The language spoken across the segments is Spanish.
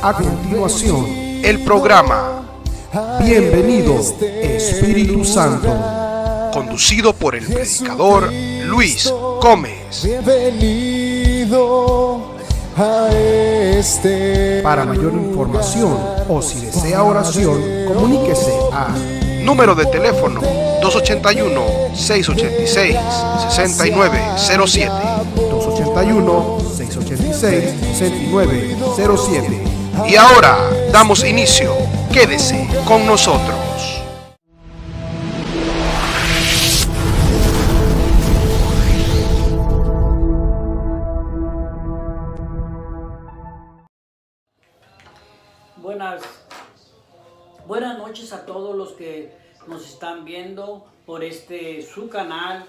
A continuación, el programa Bienvenido Espíritu Santo, conducido por el predicador Luis Gómez. Bienvenido a este Para mayor información o si desea oración, comuníquese a Número de teléfono 281-686-6907. 281-686-6907. Y ahora damos inicio. Quédese con nosotros. Buenas noches a todos los que nos están viendo por su canal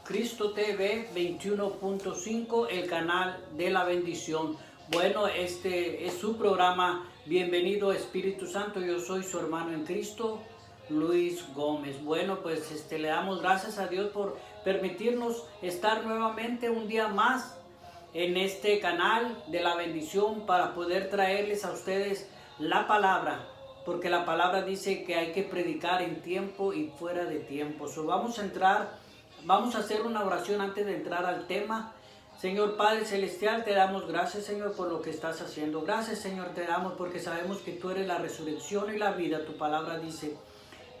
Cristo TV 21.5, el canal de la bendición. Bueno, este es su programa Bienvenido Espíritu Santo. Yo soy su hermano en Cristo, Luis Gómez. Bueno, pues le damos gracias a Dios por permitirnos estar nuevamente un día más en este canal de la bendición para poder traerles a ustedes la palabra, porque la palabra dice que hay que predicar en tiempo y fuera de tiempo. Vamos a hacer una oración antes de entrar al tema. Señor Padre Celestial, te damos gracias, Señor, por lo que estás haciendo. Gracias, Señor, te damos porque sabemos que tú eres la resurrección y la vida. Tu palabra dice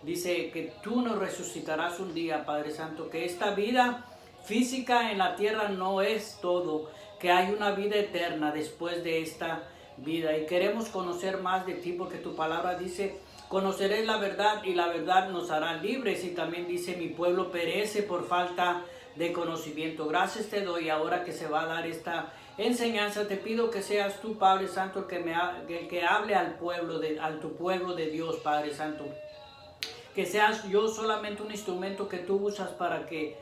que tú nos resucitarás un día, Padre Santo, que esta vida física en la tierra no es todo, que hay una vida eterna después de esta vida. Y queremos conocer más de ti porque tu palabra dice: conoceréis la verdad y la verdad nos hará libres. Y también dice: mi pueblo perece por falta de conocimiento. Gracias te doy. Ahora que se va a dar esta enseñanza, te pido que seas tú, Padre Santo, el que hable al tu pueblo de Dios, Padre Santo. Que seas yo solamente un instrumento que tú usas para que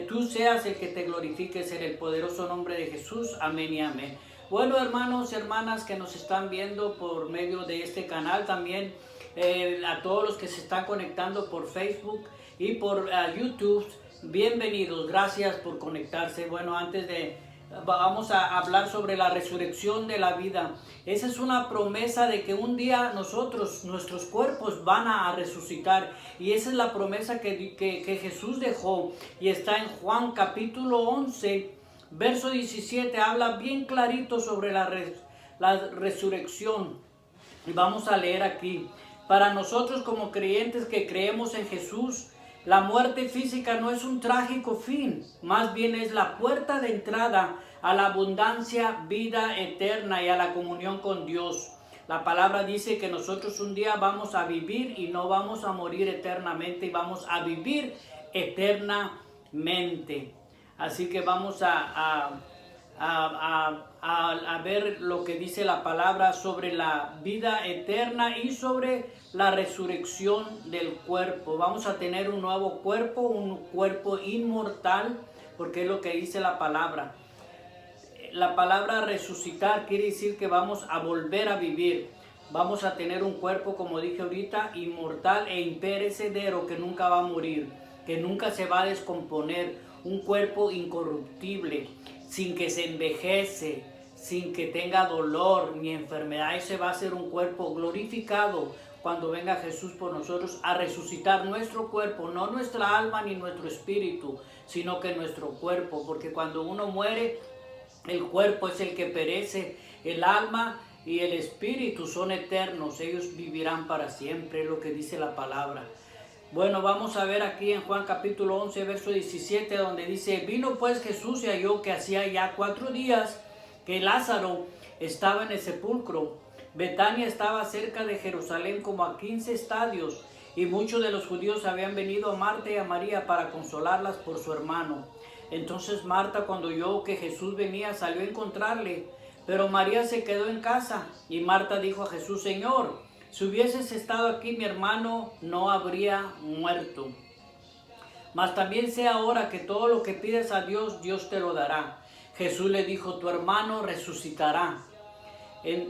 tú seas el que te glorifiques en el poderoso nombre de Jesús. Amén y amén. Bueno, hermanos y hermanas que nos están viendo por medio de este canal, también a todos los que se están conectando por Facebook y por YouTube, bienvenidos, gracias por conectarse. Bueno, vamos a hablar sobre la resurrección de la vida. Esa es una promesa de que un día nuestros cuerpos van a resucitar. Y esa es la promesa que Jesús dejó. Y está en Juan capítulo 11, verso 17. Habla bien clarito sobre la resurrección. Y vamos a leer aquí. Para nosotros como creyentes que creemos en Jesús, la muerte física no es un trágico fin, más bien es la puerta de entrada a la abundancia, vida eterna y a la comunión con Dios. La palabra dice que nosotros un día vamos a vivir y no vamos a morir eternamente, y vamos a vivir eternamente. Así que vamos a ver lo que dice la palabra sobre la vida eterna y sobre la resurrección del cuerpo. Vamos a tener un nuevo cuerpo, un cuerpo inmortal, porque es lo que dice la palabra. La palabra resucitar quiere decir que vamos a volver a vivir. Vamos a tener un cuerpo, como dije ahorita, inmortal e imperecedero, que nunca va a morir, que nunca se va a descomponer. Un cuerpo incorruptible, sin que se envejece, sin que tenga dolor ni enfermedad. Ese va a ser un cuerpo glorificado cuando venga Jesús por nosotros a resucitar nuestro cuerpo, no nuestra alma ni nuestro espíritu, sino que nuestro cuerpo, porque cuando uno muere, el cuerpo es el que perece, el alma y el espíritu son eternos, ellos vivirán para siempre, es lo que dice la palabra. Bueno, vamos a ver aquí en Juan capítulo 11, verso 17, donde dice: vino pues Jesús y halló que hacía ya 4 días que Lázaro estaba en el sepulcro. Betania estaba cerca de Jerusalén como a 15 estadios, y muchos de los judíos habían venido a Marta y a María para consolarlas por su hermano. Entonces Marta, cuando oyó que Jesús venía, salió a encontrarle, pero María se quedó en casa. Y Marta dijo a Jesús: Señor, si hubieses estado aquí, mi hermano no habría muerto. Mas también sé ahora que todo lo que pides a Dios, Dios te lo dará. Jesús le dijo: tu hermano resucitará.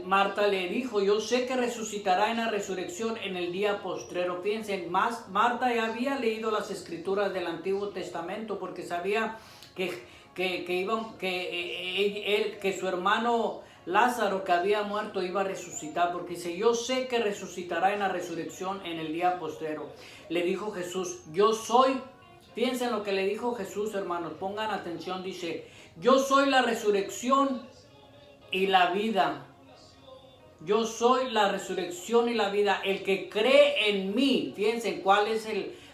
Marta le dijo: yo sé que resucitará en la resurrección en el día postrero. Fíjense, Marta ya había leído las escrituras del Antiguo Testamento, porque sabía que su hermano Lázaro, que había muerto, iba a resucitar, porque dice, yo sé que resucitará en la resurrección en el día postrero. Le dijo Jesús, yo soy, piensen lo que le dijo Jesús, hermanos, pongan atención, dice, yo soy la resurrección y la vida. Yo soy la resurrección y la vida. El que cree en mí, fíjense cuál es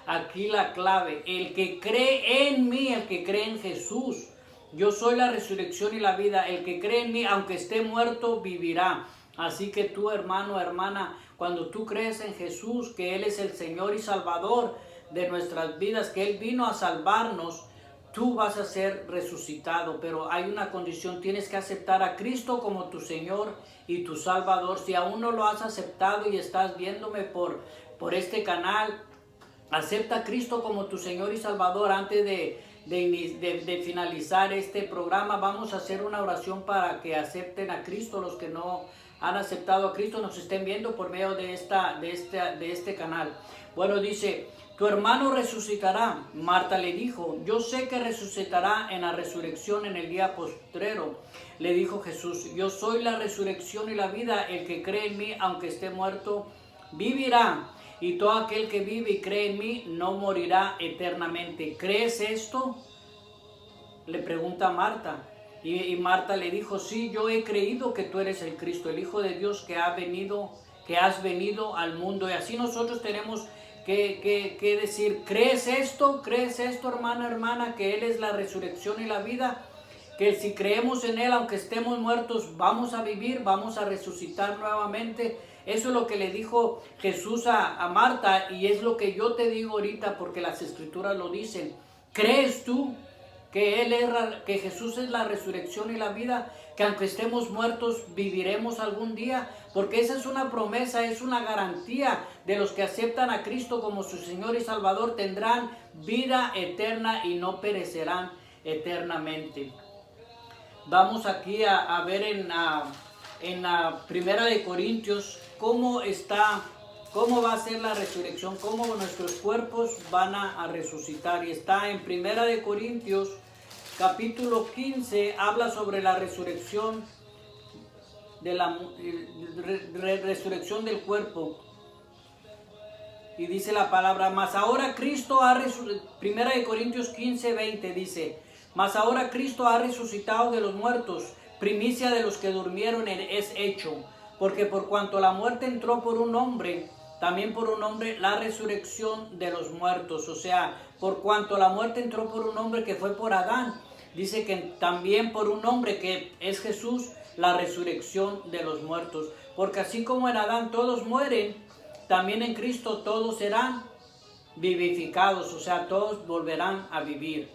aquí la clave, el que cree en mí, el que cree en Jesús. Yo soy la resurrección y la vida. El que cree en mí, aunque esté muerto, vivirá. Así que tú, hermano, hermana, cuando tú crees en Jesús, que Él es el Señor y Salvador de nuestras vidas, que Él vino a salvarnos, tú vas a ser resucitado. Pero hay una condición, tienes que aceptar a Cristo como tu Señor y tu Salvador. Si aún no lo has aceptado y estás viéndome por este canal, acepta a Cristo como tu Señor y Salvador. Antes de finalizar este programa, vamos a hacer una oración para que acepten a Cristo. Los que no han aceptado a Cristo nos estén viendo por medio de este canal. Bueno, dice, tu hermano resucitará. Marta le dijo, yo sé que resucitará en la resurrección en el día postrero. Le dijo Jesús, yo soy la resurrección y la vida. El que cree en mí, aunque esté muerto, vivirá. Y todo aquel que vive y cree en mí no morirá eternamente. ¿Crees esto? Le pregunta Marta. Y Marta le dijo, sí, yo he creído que tú eres el Cristo, el Hijo de Dios que has venido al mundo. Y así nosotros tenemos que decir, ¿crees esto? ¿Crees esto, hermana, hermana? Que Él es la resurrección y la vida. Que si creemos en Él, aunque estemos muertos, vamos a vivir, vamos a resucitar nuevamente. Eso es lo que le dijo Jesús a Marta, y es lo que yo te digo ahorita, porque las Escrituras lo dicen. ¿Crees tú que Jesús es la resurrección y la vida? Que aunque estemos muertos, viviremos algún día, porque esa es una promesa, es una garantía de los que aceptan a Cristo como su Señor y Salvador. Tendrán vida eterna y no perecerán eternamente. Vamos aquí a ver en la Primera de Corintios cómo va a ser la resurrección, cómo nuestros cuerpos van a resucitar. Y está en Primera de Corintios capítulo 15, habla sobre la resurrección resurrección del cuerpo. Y dice la palabra, mas ahora Cristo ha resucitado. Primera de Corintios 15, 20 dice, mas ahora Cristo ha resucitado de los muertos, primicia de los que durmieron es hecho. Porque por cuanto la muerte entró por un hombre, también por un hombre la resurrección de los muertos. O sea, por cuanto la muerte entró por un hombre, que fue por Adán, dice que también por un hombre, que es Jesús, la resurrección de los muertos. Porque así como en Adán todos mueren, también en Cristo todos serán vivificados. O sea, todos volverán a vivir.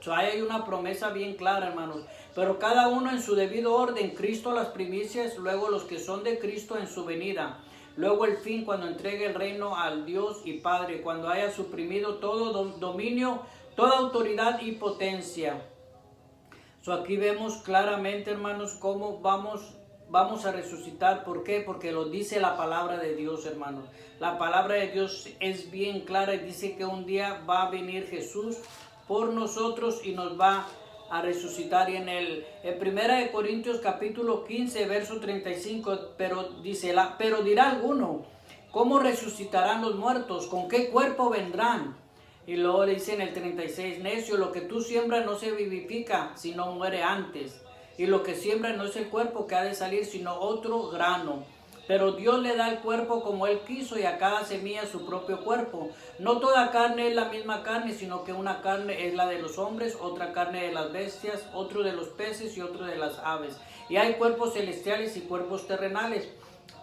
Ahí hay una promesa bien clara, hermanos. Pero cada uno en su debido orden. Cristo las primicias, luego los que son de Cristo en su venida. Luego el fin, cuando entregue el reino al Dios y Padre, cuando haya suprimido todo dominio, toda autoridad y potencia. Aquí vemos claramente, hermanos, cómo vamos a resucitar. ¿Por qué? Porque lo dice la palabra de Dios, hermanos. La palabra de Dios es bien clara y dice que un día va a venir Jesús por nosotros y nos va a resucitar. Y en Primera de Corintios capítulo 15 verso 35, pero dirá alguno, ¿cómo resucitarán los muertos? ¿Con qué cuerpo vendrán? Y luego le dice en el 36, necio, lo que tú siembras no se vivifica, sino muere antes. Y lo que siembra no es el cuerpo que ha de salir, sino otro grano. Pero Dios le da el cuerpo como Él quiso, y a cada semilla su propio cuerpo. No toda carne es la misma carne, sino que una carne es la de los hombres, otra carne de las bestias, otro de los peces y otro de las aves. Y hay cuerpos celestiales y cuerpos terrenales,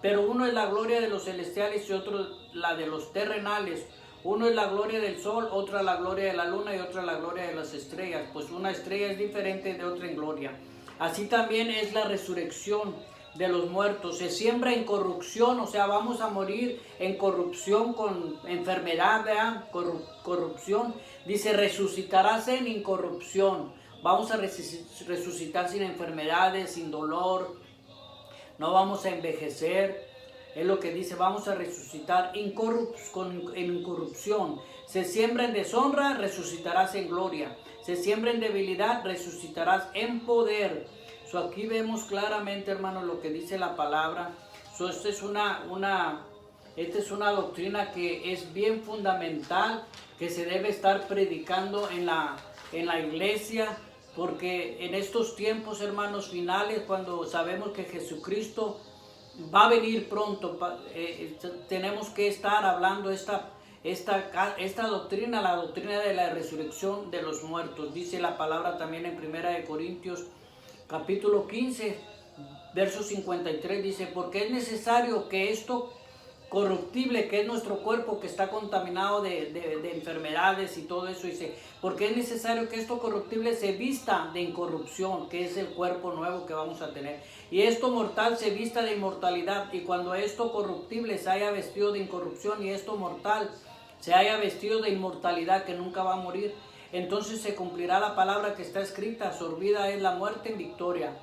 pero uno es la gloria de los celestiales y otro la de los terrenales. Uno es la gloria del sol, otra la gloria de la luna y otra la gloria de las estrellas. Pues una estrella es diferente de otra en gloria. Así también es la resurrección de los muertos. Se siembra en corrupción, o sea, vamos a morir en corrupción, con enfermedad, ¿verdad? Corrupción. Dice, resucitarás en incorrupción. Vamos a resucitar sin enfermedades, sin dolor. No vamos a envejecer. Es lo que dice, vamos a resucitar en incorrupción. Se siembra en deshonra, resucitarás en gloria. Se siembra en debilidad, resucitarás en poder. Aquí vemos claramente, hermanos, lo que dice la palabra. Esta es una doctrina que es bien fundamental, que se debe estar predicando en la iglesia, porque en estos tiempos, hermanos, finales, cuando sabemos que Jesucristo va a venir pronto, tenemos que estar hablando esta doctrina, la doctrina de la resurrección de los muertos. Dice la palabra también en 1 Corintios capítulo 15, verso 53, dice, porque es necesario que esto corruptible, que es nuestro cuerpo que está contaminado de enfermedades y todo eso, dice, porque es necesario que esto corruptible se vista de incorrupción, que es el cuerpo nuevo que vamos a tener, y esto mortal se vista de inmortalidad. Y cuando esto corruptible se haya vestido de incorrupción y esto mortal se haya vestido de inmortalidad, que nunca va a morir, entonces se cumplirá la palabra que está escrita, sorbida es la muerte en victoria.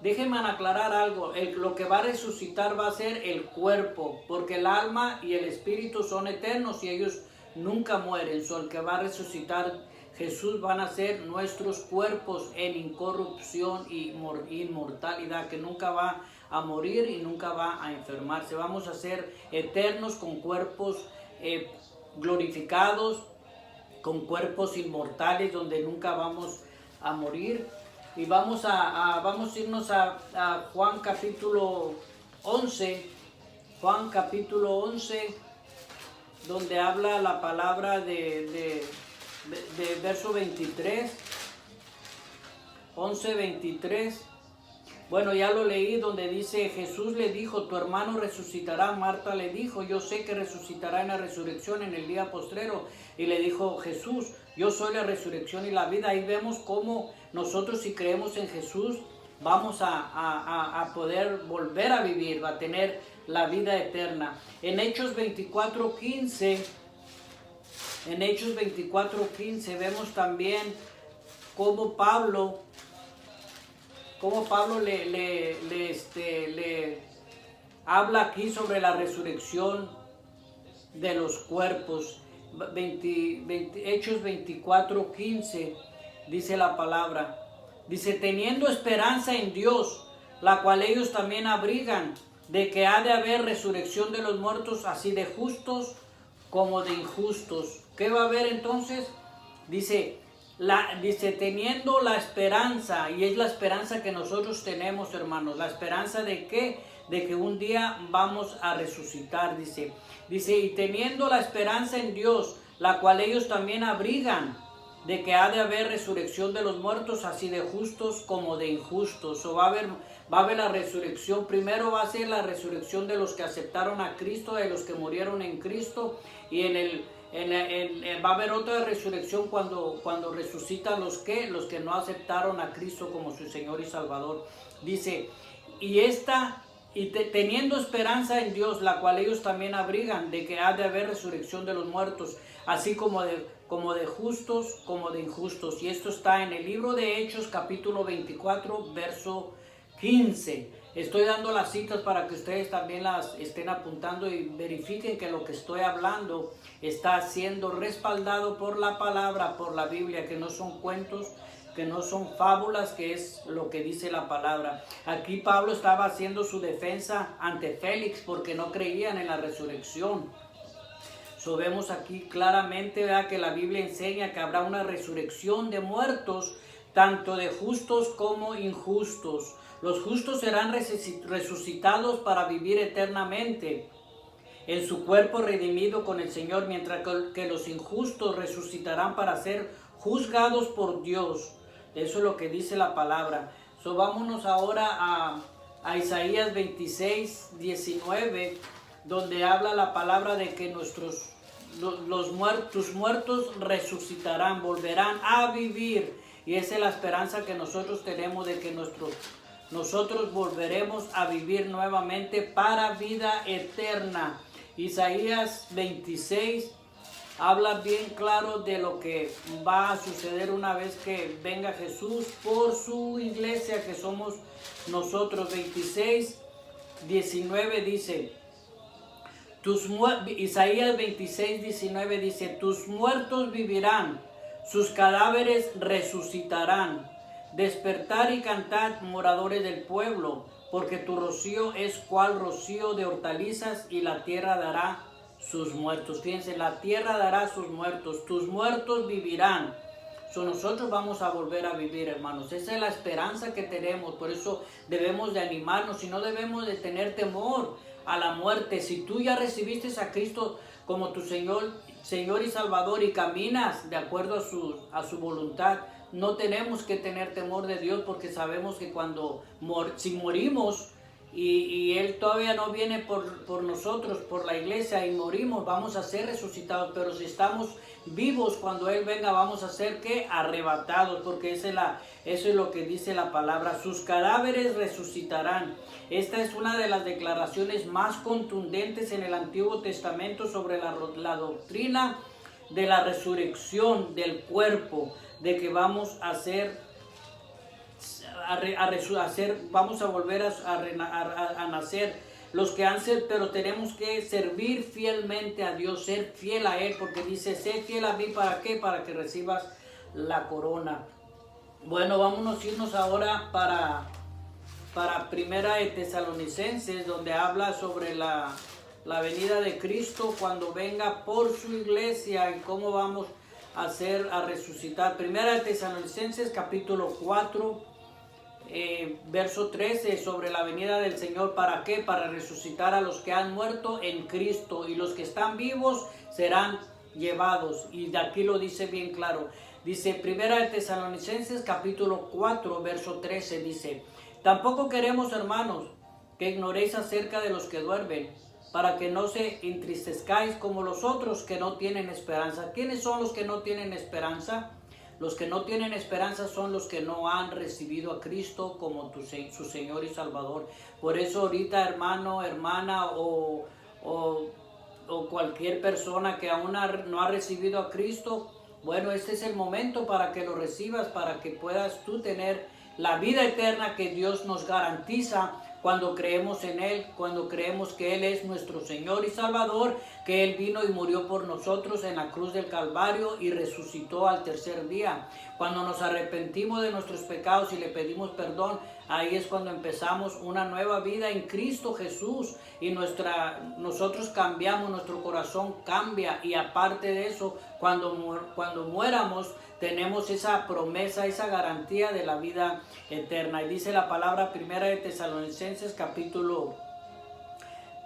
Déjenme aclarar algo, lo que va a resucitar va a ser el cuerpo, porque el alma y el espíritu son eternos y ellos nunca mueren. El que va a resucitar Jesús van a ser nuestros cuerpos en incorrupción y inmortalidad, que nunca va a morir y nunca va a enfermarse. Vamos a ser eternos con cuerpos glorificados, con cuerpos inmortales donde nunca vamos a morir. Y vamos a irnos a Juan capítulo 11, Juan capítulo 11, donde habla la palabra de verso 23, 11:23. Bueno, ya lo leí, donde dice, Jesús le dijo, tu hermano resucitará. Marta le dijo, yo sé que resucitará en la resurrección en el día postrero. Y le dijo Jesús, yo soy la resurrección y la vida. Ahí vemos cómo nosotros, si creemos en Jesús, vamos a poder volver a vivir, va a tener la vida eterna. En Hechos 24:15, vemos también cómo Pablo le habla aquí sobre la resurrección de los cuerpos. Hechos 24:15 dice la palabra, dice, teniendo esperanza en Dios, la cual ellos también abrigan, de que ha de haber resurrección de los muertos, así de justos como de injustos. ¿Qué va a haber entonces? Dice, teniendo la esperanza, y es la esperanza que nosotros tenemos, hermanos. ¿La esperanza de qué? De que un día vamos a resucitar, dice, y teniendo la esperanza en Dios, la cual ellos también abrigan, de que ha de haber resurrección de los muertos, así de justos como de injustos. O va a haber la resurrección. Primero va a ser la resurrección de los que aceptaron a Cristo, de los que murieron en Cristo, y va a haber otra resurrección cuando resucitan los que no aceptaron a Cristo como su Señor y Salvador. Dice, teniendo esperanza en Dios, la cual ellos también abrigan, de que ha de haber resurrección de los muertos, así como de justos como de injustos. Y esto está en el libro de Hechos capítulo 24, verso 15. Estoy dando las citas para que ustedes también las estén apuntando y verifiquen que lo que estoy hablando está siendo respaldado por la palabra, por la Biblia, que no son cuentos, que no son fábulas, que es lo que dice la palabra. Aquí Pablo estaba haciendo su defensa ante Félix porque no creían en la resurrección. Vemos aquí claramente, ¿verdad?, que la Biblia enseña que habrá una resurrección de muertos, tanto de justos como injustos. Los justos serán resucitados para vivir eternamente en su cuerpo redimido con el Señor, mientras que los injustos resucitarán para ser juzgados por Dios. Eso es lo que dice la palabra. Vámonos ahora a Isaías 26:19, donde habla la palabra de que tus muertos resucitarán, volverán a vivir. Y esa es la esperanza que nosotros tenemos, de que nosotros volveremos a vivir nuevamente para vida eterna. Isaías 26 habla bien claro de lo que va a suceder una vez que venga Jesús por su iglesia, que somos nosotros. 26:19 dice, Isaías 26:19 dice, tus muertos vivirán, sus cadáveres resucitarán. Despertad y cantad, moradores del pueblo, porque tu rocío es cual rocío de hortalizas y la tierra dará sus muertos. Fíjense, la tierra dará sus muertos, tus muertos vivirán. Nosotros vamos a volver a vivir, hermanos. Esa es la esperanza que tenemos. Por eso debemos de animarnos y no debemos de tener temor a la muerte. Si tú ya recibiste a Cristo como tu Señor y Salvador y caminas de acuerdo a su voluntad, no tenemos que tener temor de Dios, porque sabemos que si morimos y Él todavía no viene por nosotros, por la iglesia, y morimos, vamos a ser resucitados. Pero si estamos vivos cuando Él venga, vamos a ser ¿qué? Arrebatados, porque eso es lo que dice la palabra. Sus cadáveres resucitarán. Esta es una de las declaraciones más contundentes en el Antiguo Testamento sobre la doctrina de la resurrección del cuerpo, de que vamos a vamos a volver a nacer. Los que han sido, pero tenemos que servir fielmente a Dios, ser fiel a Él, porque dice, sé fiel a mí, ¿para qué? Para que recibas la corona. Bueno, vámonos a irnos ahora para Primera de Tesalonicenses, donde habla sobre la venida de Cristo cuando venga por su iglesia y cómo vamos a resucitar. Primera de Tesalonicenses capítulo 4, verso 13, sobre la venida del Señor. ¿Para qué? Para resucitar a los que han muerto en Cristo, y los que están vivos serán llevados. Y de aquí lo dice bien claro. Dice Primera de Tesalonicenses capítulo 4, verso 13, dice: tampoco queremos, hermanos, que ignoréis acerca de los que duermen, para que no se entristezcáis como los otros que no tienen esperanza. ¿Quiénes son los que no tienen esperanza? Los que no tienen esperanza son los que no han recibido a Cristo como su Señor y Salvador. Por eso ahorita, hermano, hermana o cualquier persona que aún no ha recibido a Cristo, bueno, este es el momento para que lo recibas, para que puedas tú tener la vida eterna que Dios nos garantiza cuando creemos en Él, cuando creemos que Él es nuestro Señor y Salvador, que Él vino y murió por nosotros en la cruz del Calvario y resucitó al tercer día. Cuando nos arrepentimos de nuestros pecados y le pedimos perdón, ahí es cuando empezamos una nueva vida en Cristo Jesús, y nosotros cambiamos, nuestro corazón cambia, y aparte de eso, cuando muéramos, tenemos esa promesa, esa garantía de la vida eterna. Y dice la palabra Primera de Tesalonicenses capítulo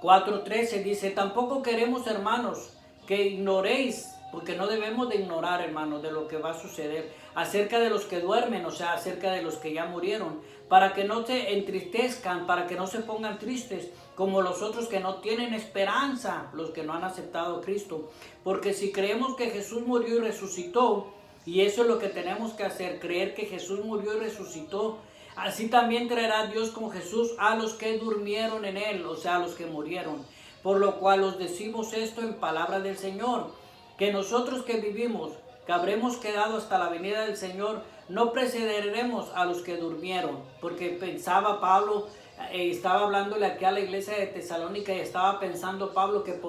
4:13, dice: tampoco queremos, hermanos, que ignoréis, porque no debemos de ignorar, hermanos, de lo que va a suceder acerca de los que duermen, o sea, acerca de los que ya murieron, para que no se entristezcan, para que no se pongan tristes como los otros que no tienen esperanza, los que no han aceptado a Cristo. Porque si creemos que Jesús murió y resucitó, y eso es lo que tenemos que hacer, creer que Jesús murió y resucitó, así también traerá Dios con Jesús a los que durmieron en Él, o sea, a los que murieron. Por lo cual os decimos esto en palabra del Señor, que nosotros que vivimos, que habremos quedado hasta la venida del Señor, no precederemos a los que durmieron. Porque pensaba Pablo, estaba hablándole aquí a la iglesia de Tesalónica, y estaba pensando Pablo que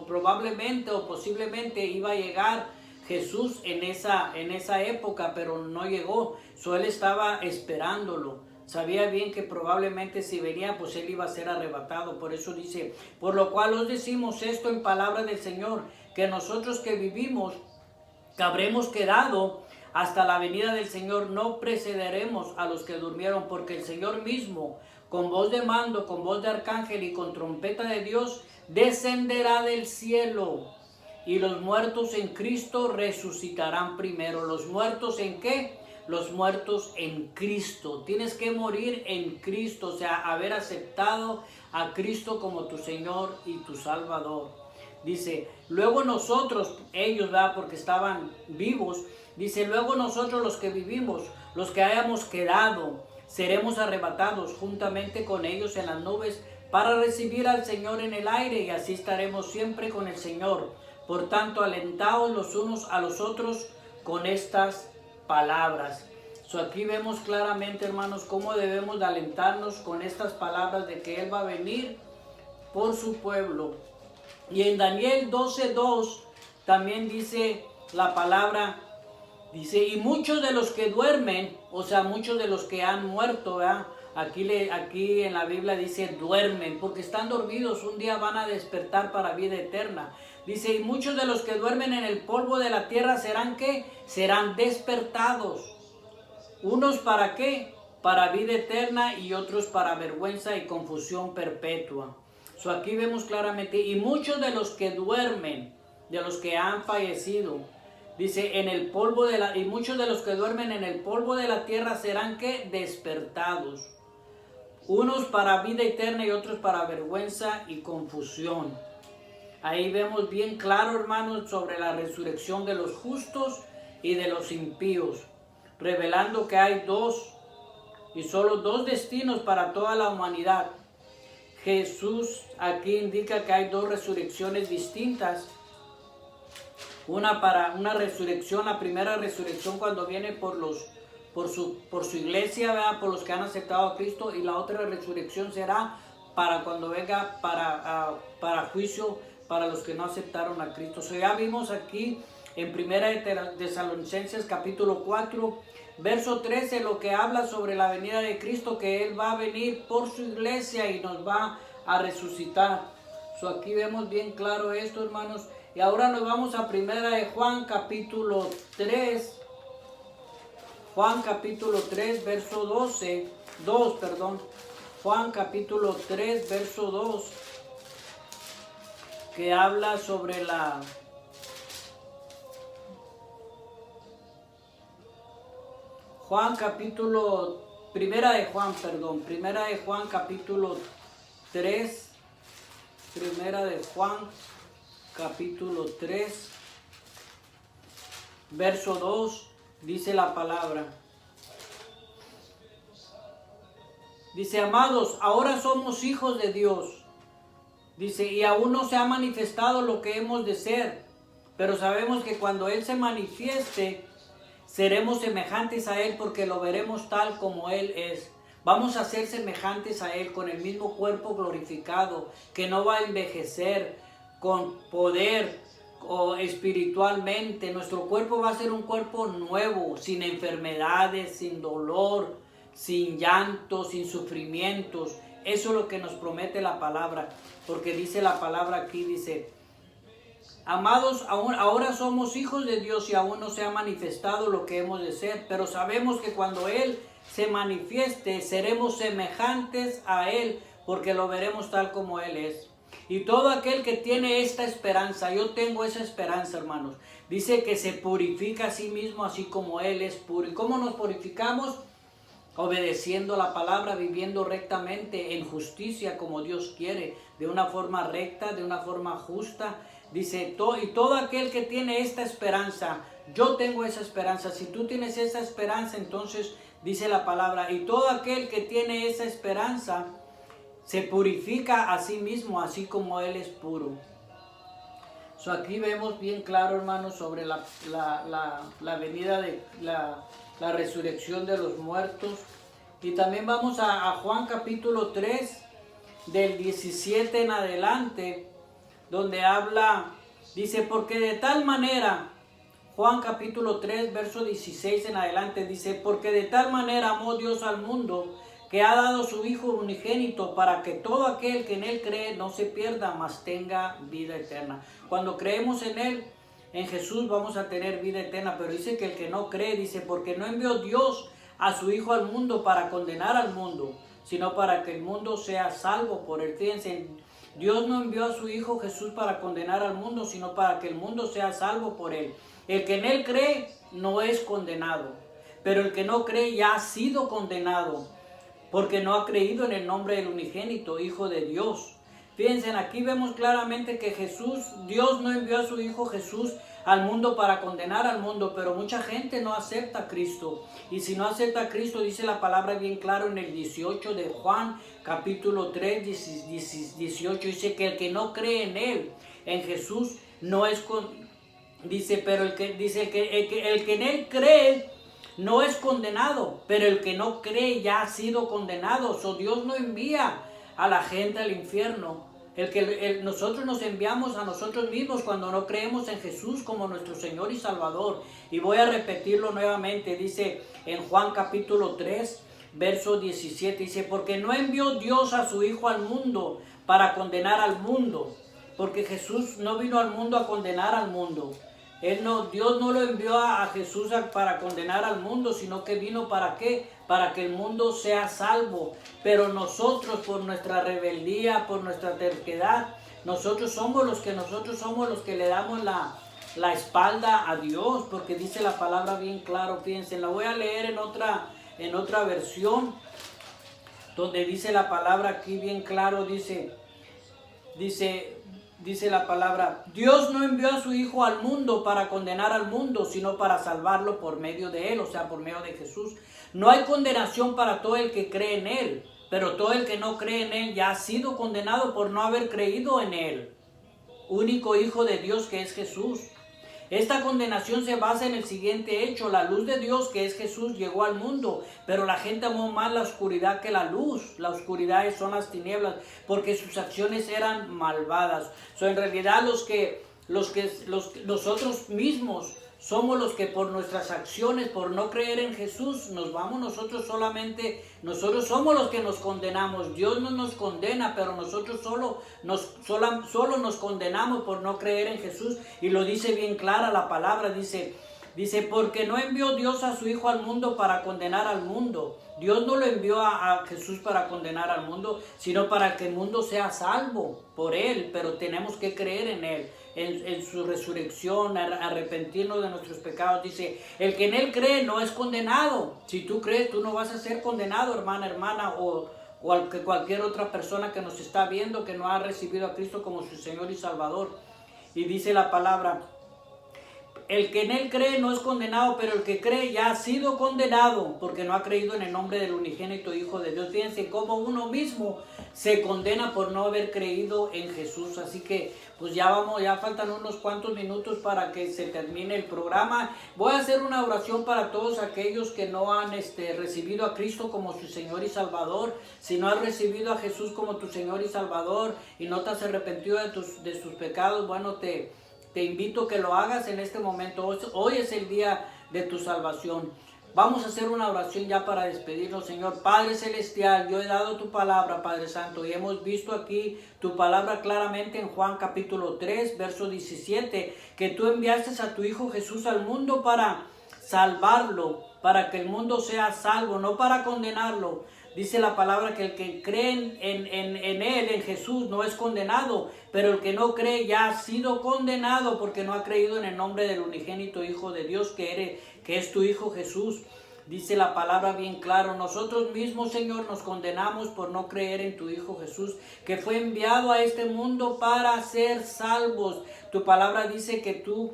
probablemente o posiblemente iba a llegar Jesús en esa época, pero no llegó. Él estaba esperándolo. Sabía bien que probablemente si venía, pues él iba a ser arrebatado. Por eso dice: por lo cual os decimos esto en palabra del Señor, que nosotros que vivimos, que habremos quedado hasta la venida del Señor, no precederemos a los que durmieron, porque el Señor mismo, con voz de mando, con voz de arcángel y con trompeta de Dios, descenderá del cielo, y los muertos en Cristo resucitarán primero. ¿Los muertos en qué? Los muertos en Cristo. Tienes que morir en Cristo, o sea, haber aceptado a Cristo como tu Señor y tu Salvador. Dice, luego nosotros, ellos, ¿verdad? Porque estaban vivos, dice, luego nosotros los que vivimos, los que hayamos quedado, seremos arrebatados juntamente con ellos en las nubes para recibir al Señor en el aire, y así estaremos siempre con el Señor. Por tanto, alentaos los unos a los otros con estas palabras. Aquí vemos claramente, hermanos, cómo debemos de alentarnos con estas palabras de que Él va a venir por su pueblo. Y en Daniel 12:2 también dice la palabra Dice, y muchos de los que duermen, o sea, muchos de los que han muerto, ¿verdad? Aquí en la Biblia dice duermen, porque están dormidos, un día van a despertar para vida eterna. Dice, y muchos de los que duermen en el polvo de la tierra serán, ¿qué? Serán despertados. Unos para qué? Para vida eterna y otros para vergüenza y confusión perpetua. Aquí vemos claramente, y muchos de los que duermen, de los que han fallecido, dice, en el polvo de la, y muchos de los que duermen en el polvo de la tierra serán que despertados. Unos para vida eterna y otros para vergüenza y confusión. Ahí vemos bien claro, hermanos, sobre la resurrección de los justos y de los impíos, revelando que hay dos y solo dos destinos para toda la humanidad. Jesús aquí indica que hay dos resurrecciones distintas. Una para una resurrección, la primera resurrección cuando viene por su iglesia, ¿verdad? Por los que han aceptado a Cristo, y la otra resurrección será para cuando venga para juicio para los que no aceptaron a Cristo. Ya vimos aquí en 1 de Tesalonicenses capítulo 4, verso 13, lo que habla sobre la venida de Cristo, que Él va a venir por su iglesia y nos va a resucitar. Aquí vemos bien claro esto, hermanos. Y ahora nos vamos a 1 de Juan capítulo 3. Juan capítulo 3, verso 2, Juan capítulo 3, verso 2, que habla sobre la... Primera de Juan capítulo 3, capítulo 3, verso 2, dice la palabra. Dice, amados, ahora somos hijos de Dios. Dice, y aún no se ha manifestado lo que hemos de ser, pero sabemos que cuando Él se manifieste, seremos semejantes a Él, porque lo veremos tal como Él es. Vamos a ser semejantes a Él con el mismo cuerpo glorificado, que no va a envejecer, con poder o espiritualmente. Nuestro cuerpo va a ser un cuerpo nuevo, sin enfermedades, sin dolor, sin llanto, sin sufrimientos. Eso es lo que nos promete la palabra, porque dice la palabra aquí, dice, amados, ahora somos hijos de Dios y aún no se ha manifestado lo que hemos de ser, pero sabemos que cuando Él se manifieste, seremos semejantes a Él, porque lo veremos tal como Él es. Y todo aquel que tiene esta esperanza, yo tengo esa esperanza, hermanos, dice que se purifica a sí mismo así como Él es puro. ¿Y cómo nos purificamos? Obedeciendo la palabra, viviendo rectamente en justicia como Dios quiere, de una forma recta, de una forma justa. Dice, y todo aquel que tiene esta esperanza, yo tengo esa esperanza. Si tú tienes esa esperanza, entonces dice la palabra, y todo aquel que tiene esa esperanza se purifica a sí mismo, así como Él es puro. Aquí vemos bien claro, hermanos, sobre la venida de la resurrección de los muertos. Y también vamos a Juan capítulo 3, del 17 en adelante, donde habla, dice, porque de tal manera, Juan capítulo 3, verso 16 en adelante, dice, porque de tal manera amó Dios al mundo, que ha dado su Hijo unigénito, para que todo aquel que en Él cree no se pierda, mas tenga vida eterna. Cuando creemos en Él, en Jesús, vamos a tener vida eterna. Pero dice que el que no cree, dice, porque no envió Dios a su Hijo al mundo para condenar al mundo, sino para que el mundo sea salvo por Él. Fíjense, Dios no envió a su Hijo Jesús para condenar al mundo, sino para que el mundo sea salvo por Él. El que en Él cree no es condenado, pero el que no cree ya ha sido condenado, porque no ha creído en el nombre del unigénito Hijo de Dios. Fíjense, aquí vemos claramente que Dios no envió a su Hijo Jesús al mundo para condenar al mundo, pero mucha gente no acepta a Cristo. Y si no acepta a Cristo, dice la palabra bien claro en el 18 de Juan, capítulo 3, 18, dice que el que no cree en Él, en Jesús, no es dice, pero el que en Él cree no es condenado, pero el que no cree ya ha sido condenado. Dios no envía a la gente al infierno. Nosotros nos enviamos a nosotros mismos cuando no creemos en Jesús como nuestro Señor y Salvador. Y voy a repetirlo nuevamente, dice en Juan capítulo 3, verso 17, dice, porque no envió Dios a su Hijo al mundo para condenar al mundo, porque Jesús no vino al mundo a condenar al mundo. Dios no lo envió a Jesús para condenar al mundo, sino que vino ¿para qué? Para que el mundo sea salvo. Pero nosotros, por nuestra rebeldía, por nuestra terquedad, nosotros somos los que le damos la espalda a Dios, porque dice la palabra bien claro. Fíjense, la voy a leer en otra versión, donde dice la palabra aquí bien claro, dice la palabra, Dios no envió a su Hijo al mundo para condenar al mundo, sino para salvarlo por medio de Él, o sea, por medio de Jesús. No hay condenación para todo el que cree en Él, pero todo el que no cree en Él ya ha sido condenado por no haber creído en Él, único Hijo de Dios que es Jesús. Esta condenación se basa en el siguiente hecho: la luz de Dios, que es Jesús, llegó al mundo, pero la gente amó más la oscuridad que la luz. La oscuridad son las tinieblas, porque sus acciones eran malvadas. En realidad nosotros mismos somos los que por nuestras acciones, por no creer en Jesús, nos vamos nosotros somos los que nos condenamos. Dios no nos condena, pero nosotros solo nos condenamos por no creer en Jesús. Y lo dice bien clara la palabra, dice, porque no envió Dios a su Hijo al mundo para condenar al mundo. Dios no lo envió a Jesús para condenar al mundo, sino para que el mundo sea salvo por Él, pero tenemos que creer en Él, en su resurrección, arrepentirnos de nuestros pecados. Dice, el que en Él cree no es condenado. Si tú crees, tú no vas a ser condenado, hermana, o cualquier otra persona que nos está viendo que no ha recibido a Cristo como su Señor y Salvador. Y dice la palabra, el que en Él cree no es condenado, pero el que cree ya ha sido condenado, porque no ha creído en el nombre del unigénito Hijo de Dios. Fíjense cómo uno mismo se condena por no haber creído en Jesús. Así que pues ya faltan unos cuantos minutos para que se termine el programa. Voy a hacer una oración para todos aquellos que no han recibido a Cristo como su Señor y Salvador. Si no has recibido a Jesús como tu Señor y Salvador y no te has arrepentido de tus pecados, bueno, te invito a que lo hagas en este momento. Hoy es el día de tu salvación. Vamos a hacer una oración ya para despedirnos. Señor Padre Celestial, yo he dado tu palabra, Padre Santo, y hemos visto aquí tu palabra claramente en Juan capítulo 3, verso 17, que tú enviaste a tu Hijo Jesús al mundo para salvarlo, para que el mundo sea salvo, no para condenarlo. Dice la palabra que el que cree en Él, en Jesús, no es condenado, pero el que no cree ya ha sido condenado porque no ha creído en el nombre del unigénito Hijo de Dios que es tu Hijo Jesús. Dice la palabra bien claro, nosotros mismos, Señor, nos condenamos por no creer en tu Hijo Jesús, que fue enviado a este mundo para ser salvos. Tu palabra dice que tú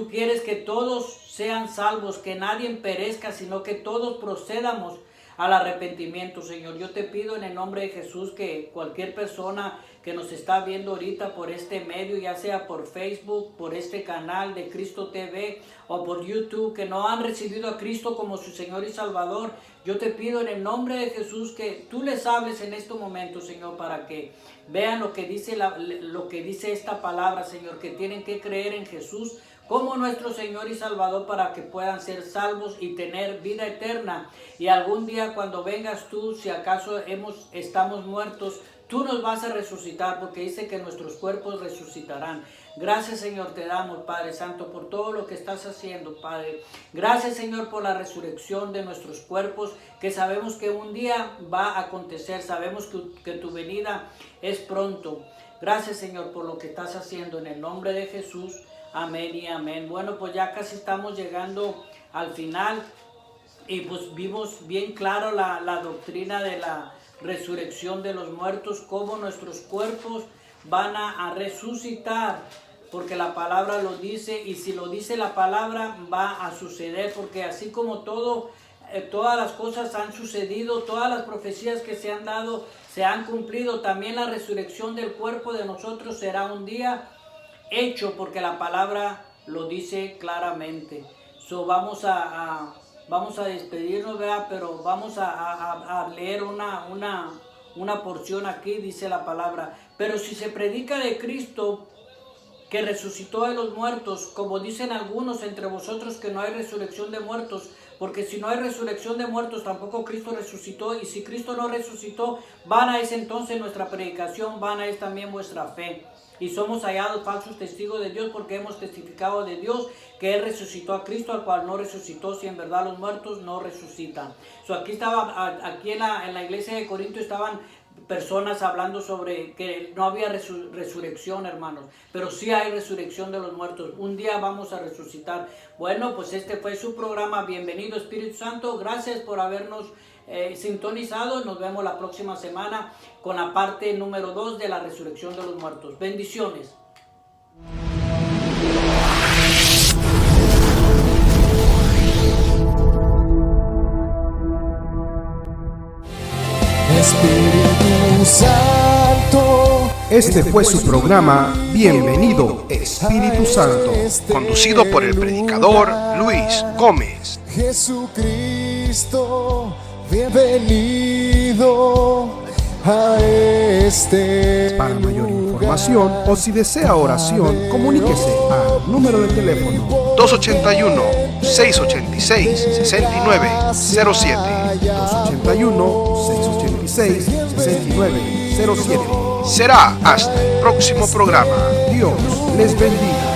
quieres que todos sean salvos, que nadie perezca, sino que todos procedamos al arrepentimiento, Señor. Yo te pido en el nombre de Jesús que cualquier persona que nos está viendo ahorita por este medio, ya sea por Facebook, por este canal de Cristo TV o por YouTube, que no han recibido a Cristo como su Señor y Salvador, yo te pido en el nombre de Jesús que tú les hables en este momento, Señor, para que vean lo que dice esta palabra, Señor, que tienen que creer en Jesús como nuestro Señor y Salvador para que puedan ser salvos y tener vida eterna. Y algún día cuando vengas tú, si acaso estamos muertos, tú nos vas a resucitar, porque dice que nuestros cuerpos resucitarán. Gracias, Señor, te damos, Padre Santo, por todo lo que estás haciendo, Padre. Gracias, Señor, por la resurrección de nuestros cuerpos, que sabemos que un día va a acontecer. Sabemos que tu venida es pronto. Gracias, Señor, por lo que estás haciendo en el nombre de Jesús. Amén y amén. Bueno, pues ya casi estamos llegando al final y pues vimos bien claro la doctrina de la resurrección de los muertos, cómo nuestros cuerpos van a resucitar, porque la palabra lo dice, y si lo dice la palabra va a suceder, porque así como todas las cosas han sucedido, todas las profecías que se han dado se han cumplido, también la resurrección del cuerpo de nosotros será un día hecho, porque la palabra lo dice claramente. Vamos a despedirnos, ¿verdad? Pero vamos a leer una porción aquí, dice la palabra. Pero si se predica de Cristo que resucitó de los muertos, como dicen algunos entre vosotros que no hay resurrección de muertos, porque si no hay resurrección de muertos, tampoco Cristo resucitó, y si Cristo no resucitó, vana es entonces nuestra predicación, vana es también vuestra fe. Y somos hallados falsos testigos de Dios, porque hemos testificado de Dios que Él resucitó a Cristo, al cual no resucitó, si en verdad los muertos no resucitan. Aquí en la iglesia de Corinto estaban personas hablando sobre que no había resurrección, hermanos, pero sí hay resurrección de los muertos. Un día vamos a resucitar. Bueno, pues este fue su programa. Bienvenido, Espíritu Santo. Gracias por habernos sintonizado. Nos vemos la próxima semana con la parte número 2 de la resurrección de los muertos. Bendiciones. Espíritu Santo. Este fue su programa Bienvenido, Espíritu Santo. Conducido por el predicador Luis Gómez. Jesucristo, bienvenido a este. Para mayor información o si desea oración, comuníquese al número de teléfono 281-686-6907. 281-686-6907. Será hasta el próximo programa. Dios les bendiga.